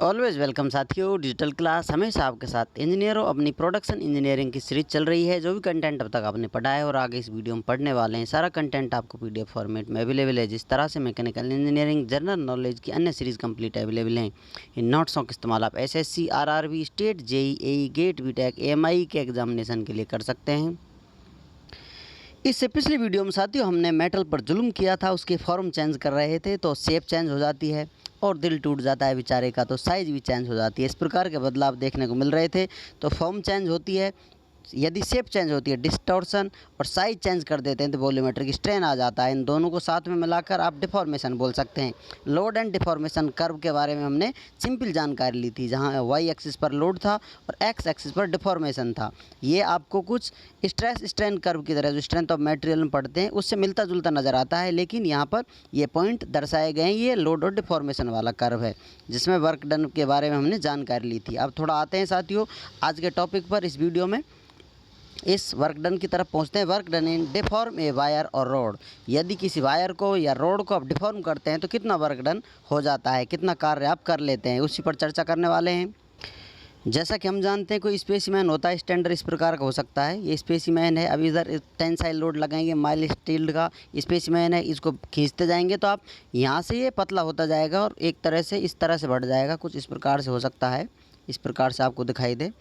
Always welcome साथियों। Digital class हमेशा आपके साथ। इंजीनियरों, अपनी प्रोडक्शन इंजीनियरिंग की सीरीज चल रही है। जो भी कंटेंट अब तक आपने पढ़ा है और आगे इस वीडियो में पढ़ने वाले हैं, सारा कंटेंट आपको पीडीएफ फॉर्मेट में अवेलेबल है। जिस तरह से मैकेनिकल इंजीनियरिंग, जनरल नॉलेज की अन्य सीरीज कंप्लीट अवेलेबल हैं। इन नोट्सों का इस्तेमाल आप एसएससी, आरआरबी, स्टेट, जेई, एई, गेट, बीटेक, एएमआई के एग्जामिनेशन के लिए कर सकते हैं। इससे पिछली वीडियो में साथियों हमने मेटल पर जुल्म किया था, उसके फॉर्म चेंज कर रहे थे तो शेप चेंज हो जाती है और दिल टूट जाता है बेचारे का, तो साइज़ भी चेंज हो जाती है। इस प्रकार के बदलाव देखने को मिल रहे थे। तो फॉर्म चेंज होती है, यदि शेप चेंज होती है डिस्टॉर्शन, और साइज चेंज कर देते हैं तो वॉल्यूमेट्रिक स्ट्रेन आ जाता है। इन दोनों को साथ में मिलाकर आप डिफॉर्मेशन बोल सकते हैं। लोड एंड डिफॉर्मेशन कर्व के बारे में हमने सिंपल जानकारी ली थी, जहां वाई एक्सिस पर लोड था और एक्स एक्सिस पर डिफॉर्मेशन था। ये आपको कुछ स्ट्रेस स्ट्रेन कर्व की तरह, जो स्ट्रेंथ ऑफ मटेरियल में पढ़ते हैं, उससे मिलता जुलता नज़र आता है। लेकिन यहाँ पर ये पॉइंट दर्शाए गए हैं, ये लोड और डिफॉर्मेशन वाला कर्व है, जिसमें वर्क डन के बारे में हमने जानकारी ली थी। अब थोड़ा आते हैं साथियों आज के टॉपिक पर। इस वीडियो में इस वर्क डन की तरफ पहुंचते हैं। Work done in deform a wire और रोड। यदि किसी वायर को या रोड को आप डिफॉर्म करते हैं तो कितना वर्क डन हो जाता है, कितना कार्य आप कर लेते हैं, उसी पर चर्चा करने वाले हैं। जैसा कि हम जानते हैं, कोई स्पेसिमैन होता है स्टैंडर्ड इस प्रकार का हो सकता है। ये स्पेसिमैन है। अब इधर टेंसाइल लोड लगाएंगे, माइल्ड स्टील का स्पेसिमैन है, इसको खींचते जाएंगे तो आप यहाँ से ये पतला होता जाएगा और एक तरह से इस तरह से बढ़ जाएगा। कुछ इस प्रकार से हो सकता है, इस प्रकार से आपको दिखाई दे,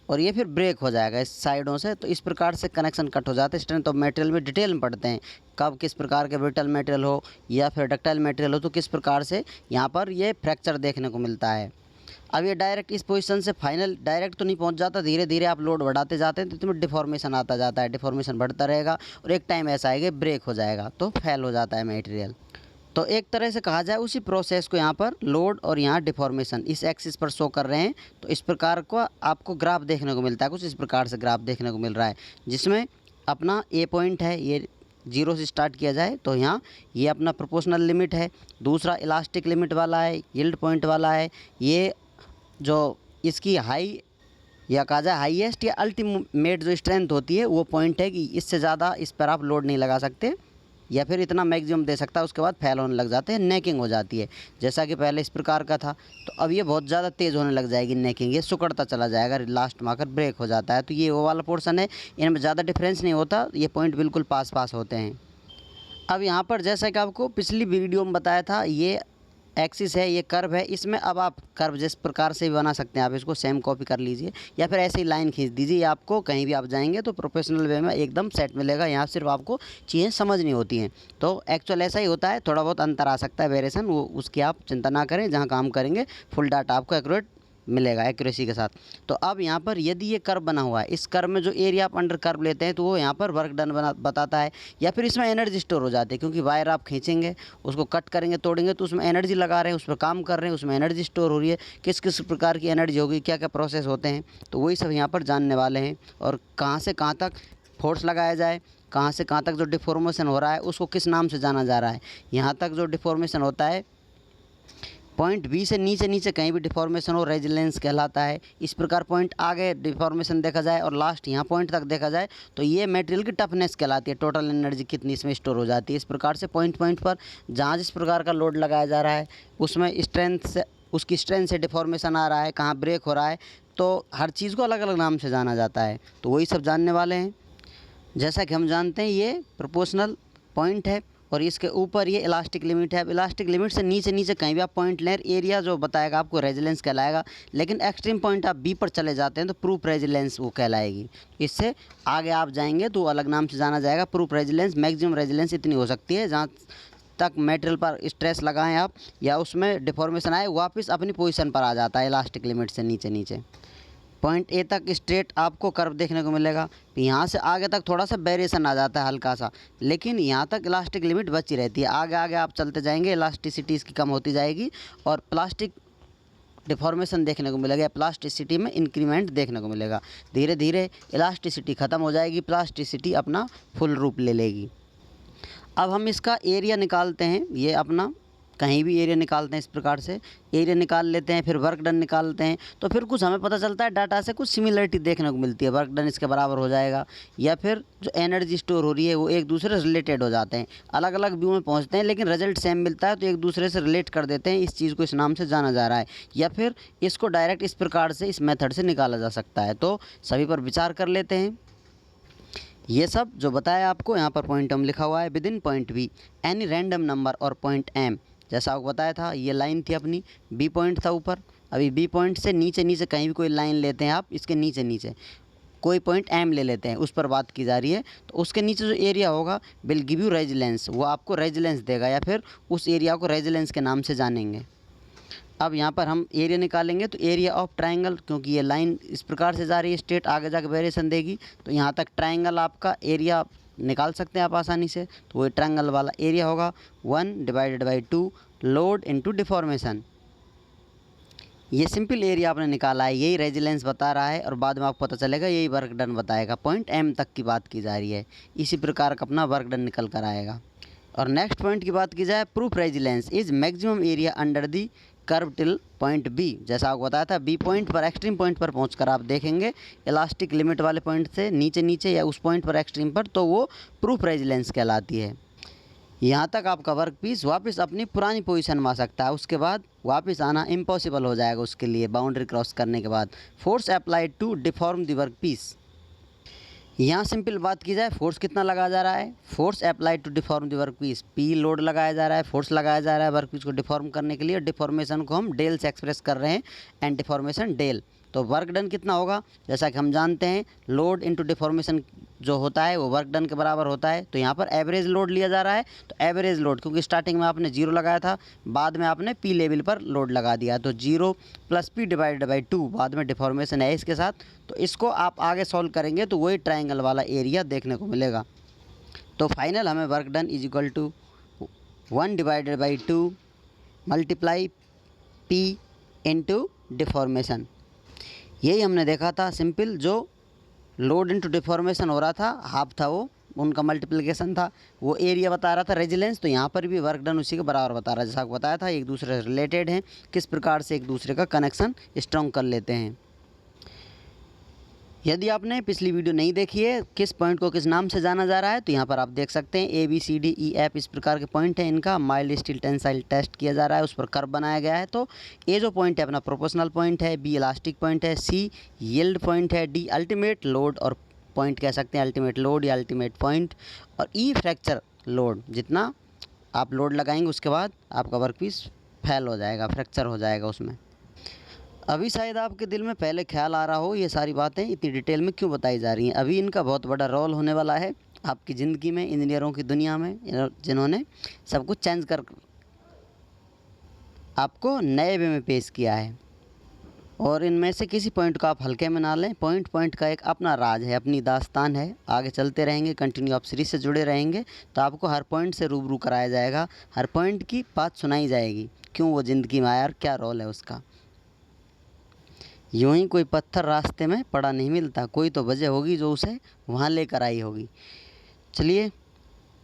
और ये फिर ब्रेक हो जाएगा इस साइडों से। तो इस प्रकार से कनेक्शन कट हो जाते हैं। स्ट्रेंथ ऑफ मटेरियल में डिटेल में पढ़ते हैं, कब किस प्रकार के ब्रिटल मटेरियल हो या फिर डक्टाइल मटेरियल हो तो किस प्रकार से यहाँ पर ये फ्रैक्चर देखने को मिलता है। अब ये डायरेक्ट इस पोजीशन से फाइनल डायरेक्ट तो नहीं पहुँच जाता, धीरे धीरे आप लोड बढ़ाते जाते हैं तो इसमें डिफॉर्मेशन आता जाता है। डिफॉर्मेशन बढ़ता रहेगा और एक टाइम ऐसा आएगा ब्रेक हो जाएगा, तो फेल हो जाता है मटेरियल। तो एक तरह से कहा जाए उसी प्रोसेस को यहाँ पर लोड और यहाँ डिफॉर्मेशन इस एक्सिस पर शो कर रहे हैं। तो इस प्रकार को आपको ग्राफ देखने को मिलता है। कुछ इस प्रकार से ग्राफ देखने को मिल रहा है, जिसमें अपना ए पॉइंट है, ये 0 से स्टार्ट किया जाए तो यहाँ ये अपना प्रोपोर्शनल लिमिट है, दूसरा इलास्टिक लिमिट वाला है, यील्ड पॉइंट वाला है, ये जो इसकी हाई या कहा जाए हाईएस्ट या अल्टीमेट जो स्ट्रेंथ होती है वो पॉइंट है कि इससे ज़्यादा इस पर आप लोड नहीं लगा सकते, या फिर इतना मैक्सिमम दे सकता है, उसके बाद फेल होने लग जाते हैं, नेकिंग हो जाती है। जैसा कि पहले इस प्रकार का था, तो अब ये बहुत ज़्यादा तेज़ होने लग जाएगी नेकिंग, ये सुकड़ता चला जाएगा, लास्ट में आकर ब्रेक हो जाता है। तो ये वो वाला पोर्शन है, इनमें ज़्यादा डिफरेंस नहीं होता, ये पॉइंट बिल्कुल पास पास होते हैं। अब यहाँ पर जैसा कि आपको पिछली वीडियो में बताया था, ये एक्सिस है, ये कर्व है, इसमें अब आप कर्व जिस प्रकार से भी बना सकते हैं। आप इसको सेम कॉपी कर लीजिए या फिर ऐसे ही लाइन खींच दीजिए। आपको कहीं भी आप जाएंगे तो प्रोफेशनल वे में एकदम सेट मिलेगा। यहाँ सिर्फ आपको चीज़ें समझनी होती हैं। तो एक्चुअल ऐसा ही होता है, थोड़ा बहुत अंतर आ सकता है, वेरिएशन, वो उसकी आप चिंता ना करें। जहाँ काम करेंगे फुल डाटा आपको एक्यूरेट मिलेगा एक्यूरेसी के साथ। तो अब यहाँ पर यदि ये कर्व बना हुआ है, इस कर्व में जो एरिया आप अंडर कर्व लेते हैं तो वो यहाँ पर वर्क डन बताता है, या फिर इसमें एनर्जी स्टोर हो जाती है, क्योंकि वायर आप खींचेंगे, उसको कट करेंगे, तोड़ेंगे तो उसमें एनर्जी लगा रहे हैं, उस पर काम कर रहे हैं, उसमें एनर्जी स्टोर हो रही है। किस किस प्रकार की एनर्जी होगी, क्या क्या प्रोसेस होते हैं, तो वही सब यहाँ पर जानने वाले हैं। और कहाँ से कहाँ तक फोर्स लगाया जाए, कहाँ से कहाँ तक जो डिफॉर्मेशन हो रहा है उसको किस नाम से जाना जा रहा है। यहाँ तक जो डिफॉर्मेशन होता है, पॉइंट बी से नीचे नीचे कहीं भी डिफॉर्मेशन हो, रेजिलेंस कहलाता है। इस प्रकार पॉइंट आगे डिफॉर्मेशन देखा जाए और लास्ट यहाँ पॉइंट तक देखा जाए तो ये मटेरियल की टफनेस कहलाती है। टोटल एनर्जी कितनी इसमें स्टोर हो जाती है। इस प्रकार से पॉइंट पॉइंट पर जहाँ जिस प्रकार का लोड लगाया जा रहा है उसमें स्ट्रेंथ से, उसकी स्ट्रेंथ से डिफॉर्मेशन आ रहा है, कहाँ ब्रेक हो रहा है, तो हर चीज़ को अलग अलग नाम से जाना जाता है। तो वही सब जानने वाले हैं। जैसा कि हम जानते हैं ये प्रोपोर्शनल पॉइंट है और इसके ऊपर ये इलास्टिक लिमिट है। अब इलास्टिक लिमिट से नीचे नीचे कहीं भी आप पॉइंट लें, एरिया जो बताएगा आपको रेजिलेंस कहलाएगा। लेकिन एक्सट्रीम पॉइंट आप बी पर चले जाते हैं तो प्रूफ रेजिलेंस वो कहलाएगी। इससे आगे आप जाएंगे तो अलग नाम से जाना जाएगा। प्रूफ रेजिलेंस, मैक्सिमम रेजिलेंस इतनी हो सकती है जहाँ तक मटेरियल पर स्ट्रेस लगाएं आप या उसमें डिफॉर्मेशन आए, वापस अपनी पोजीशन पर आ जाता है इलास्टिक लिमिट से नीचे नीचे। पॉइंट ए तक स्ट्रेट आपको कर्व देखने को मिलेगा। यहाँ से आगे तक थोड़ा सा वेरिएशन आ जाता है हल्का सा, लेकिन यहाँ तक इलास्टिक लिमिट बची रहती है। आगे आगे आप चलते जाएंगे, इलास्टिसिटी इसकी कम होती जाएगी और प्लास्टिक डिफॉर्मेशन देखने को मिलेगा, प्लास्टिसिटी में इंक्रीमेंट देखने को मिलेगा। धीरे धीरे इलास्टिसिटी ख़त्म हो जाएगी, प्लास्टिसिटी अपना फुल रूप ले लेगी। अब हम इसका एरिया निकालते हैं। ये अपना कहीं भी एरिया निकालते हैं इस प्रकार से, एरिया निकाल लेते हैं, फिर वर्क डन निकालते हैं, तो फिर कुछ हमें पता चलता है डाटा से कुछ सिमिलरिटी देखने को मिलती है। वर्क डन इसके बराबर हो जाएगा, या फिर जो एनर्जी स्टोर हो रही है वो एक दूसरे से रिलेटेड हो जाते हैं। अलग अलग व्यू में पहुंचते हैं लेकिन रिजल्ट सेम मिलता है, तो एक दूसरे से रिलेट कर देते हैं। इस चीज़ को इस नाम से जाना जा रहा है, या फिर इसको डायरेक्ट इस प्रकार से, इस मेथड से निकाला जा सकता है। तो सभी पर विचार कर लेते हैं। ये सब जो बताया आपको, यहाँ पर पॉइंट एम लिखा हुआ है, with in point be any random number और पॉइंट एम, जैसा आपको बताया था। ये लाइन थी अपनी, बी पॉइंट था ऊपर, अभी बी पॉइंट से नीचे नीचे कहीं भी कोई लाइन लेते हैं आप, इसके नीचे नीचे कोई पॉइंट एम ले लेते हैं, उस पर बात की जा रही है। तो उसके नीचे जो एरिया होगा विल गिव यू रेजिलेंस, वो आपको रेजिलेंस देगा, या फिर उस एरिया को रेजिलेंस के नाम से जानेंगे। अब यहाँ पर हम एरिया निकालेंगे, तो एरिया ऑफ ट्रायंगल, क्योंकि ये लाइन इस प्रकार से जा रही है स्ट्रेट, आगे जाकर वेरिएशन देगी, तो यहाँ तक ट्रायंगल आपका एरिया निकाल सकते हैं आप आसानी से। तो वही ट्रायंगल वाला एरिया होगा 1/2 लोड इनटू डिफॉर्मेशन। ये सिंपल एरिया आपने निकाला है, यही रेजिलेंस बता रहा है, और बाद में आपको पता चलेगा यही वर्क डन बताएगा। पॉइंट एम तक की बात की जा रही है, इसी प्रकार का अपना वर्क डन निकल कर आएगा। और नेक्स्ट पॉइंट की बात की जाए, proof resilience is maximum area under the curve till point B. जैसा आपको बताया था, बी पॉइंट पर, एक्सट्रीम पॉइंट पर पहुंचकर आप देखेंगे इलास्टिक लिमिट वाले पॉइंट से नीचे नीचे, या उस पॉइंट पर एक्सट्रीम पर, तो वो प्रूफ रेजिलेंस कहलाती है। यहाँ तक आपका वर्क पीस वापस अपनी पुरानी पोजीशन में आ सकता है, उसके बाद वापस आना इम्पॉसिबल हो जाएगा उसके लिए, बाउंड्री क्रॉस करने के बाद। Force applied to deform the work piece, यहाँ सिंपल बात की जाए, फोर्स कितना लगाया जा रहा है, force applied to deform the work piece, P load लगाया जा रहा है, फोर्स लगाया जा रहा है वर्क पीस को डिफॉर्म करने के लिए। डिफॉर्मेशन को हम डेल से एक्सप्रेस कर रहे हैं, एंड डिफॉर्मेशन डेल। तो वर्क डन कितना होगा, जैसा कि हम जानते हैं लोड इनटू डिफॉर्मेशन जो होता है वो वर्क डन के बराबर होता है। तो यहाँ पर एवरेज लोड लिया जा रहा है, तो एवरेज लोड, क्योंकि स्टार्टिंग में आपने 0 लगाया था, बाद में आपने पी लेवल पर लोड लगा दिया, तो 0 + p/2, बाद में डिफॉर्मेशन है इसके साथ। तो इसको आप आगे सॉल्व करेंगे तो वही ट्रायंगल वाला एरिया देखने को मिलेगा। तो फाइनल हमें work done is equal to 1/2 multiply p into deformation. यही हमने देखा था सिंपल, जो लोड इनटू डिफॉर्मेशन हो रहा था, हाफ था वो, उनका मल्टीप्लिकेशन था, वो एरिया बता रहा था रेजिलेंस। तो यहाँ पर भी वर्क डन उसी के बराबर बता रहा है, जैसा आपको बताया था, एक दूसरे से रिलेटेड हैं, किस प्रकार से एक दूसरे का कनेक्शन स्ट्रॉन्ग कर लेते हैं। यदि आपने पिछली वीडियो नहीं देखी है, किस पॉइंट को किस नाम से जाना जा रहा है, तो यहाँ पर आप देख सकते हैं ABCDEF इस प्रकार के पॉइंट हैं, इनका माइल्ड स्टील टेंसाइल टेस्ट किया जा रहा है, उस पर कर्व बनाया गया है। तो ए जो पॉइंट है अपना प्रोपोर्शनल पॉइंट है, बी इलास्टिक पॉइंट है, सी यील्ड पॉइंट है, डी अल्टीमेट लोड और पॉइंट कह सकते हैं, अल्टीमेट लोड या अल्टीमेट पॉइंट, और ई फ्रैक्चर लोड, जितना आप लोड लगाएंगे उसके बाद आपका वर्क पीस फेल हो जाएगा, फ्रैक्चर हो जाएगा उसमें। अभी शायद आपके दिल में पहले ख्याल आ रहा हो ये सारी बातें इतनी डिटेल में क्यों बताई जा रही हैं। अभी इनका बहुत बड़ा रोल होने वाला है आपकी ज़िंदगी में, इंजीनियरों की दुनिया में, जिन्होंने सब कुछ चेंज कर आपको नए वे में पेश किया है। और इनमें से किसी पॉइंट को आप हल्के में ना लें, पॉइंट पॉइंट का एक अपना राज है, अपनी दास्तान है। आगे चलते रहेंगे, कंटिन्यू आप सीरीज से जुड़े रहेंगे तो आपको हर पॉइंट से रूबरू कराया जाएगा, हर पॉइंट की बात सुनाई जाएगी, क्यों वो ज़िंदगी में आया और क्या रोल है उसका। यूँ ही कोई पत्थर रास्ते में पड़ा नहीं मिलता, कोई तो वजह होगी जो उसे वहाँ लेकर आई होगी। चलिए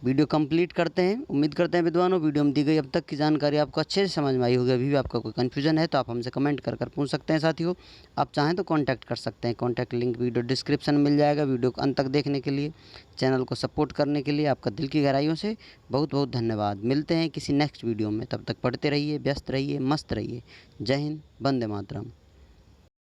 वीडियो कंप्लीट करते हैं। उम्मीद करते हैं विद्वानों वीडियो में दी गई अब तक की जानकारी आपको अच्छे से समझ में आई होगी। अभी भी आपका कोई कन्फ्यूजन है तो आप हमसे कमेंट कर पूछ सकते हैं। साथियों आप चाहें तो कांटेक्ट कर सकते हैं, कांटेक्ट लिंक वीडियो डिस्क्रिप्शन में मिल जाएगा। वीडियो को अंत तक देखने के लिए, चैनल को सपोर्ट करने के लिए आपका दिल की गहराइयों से बहुत बहुत धन्यवाद। मिलते हैं किसी नेक्स्ट वीडियो में, तब तक पढ़ते रहिए, व्यस्त रहिए, मस्त रहिए। जय हिंद, वंदे मातरम।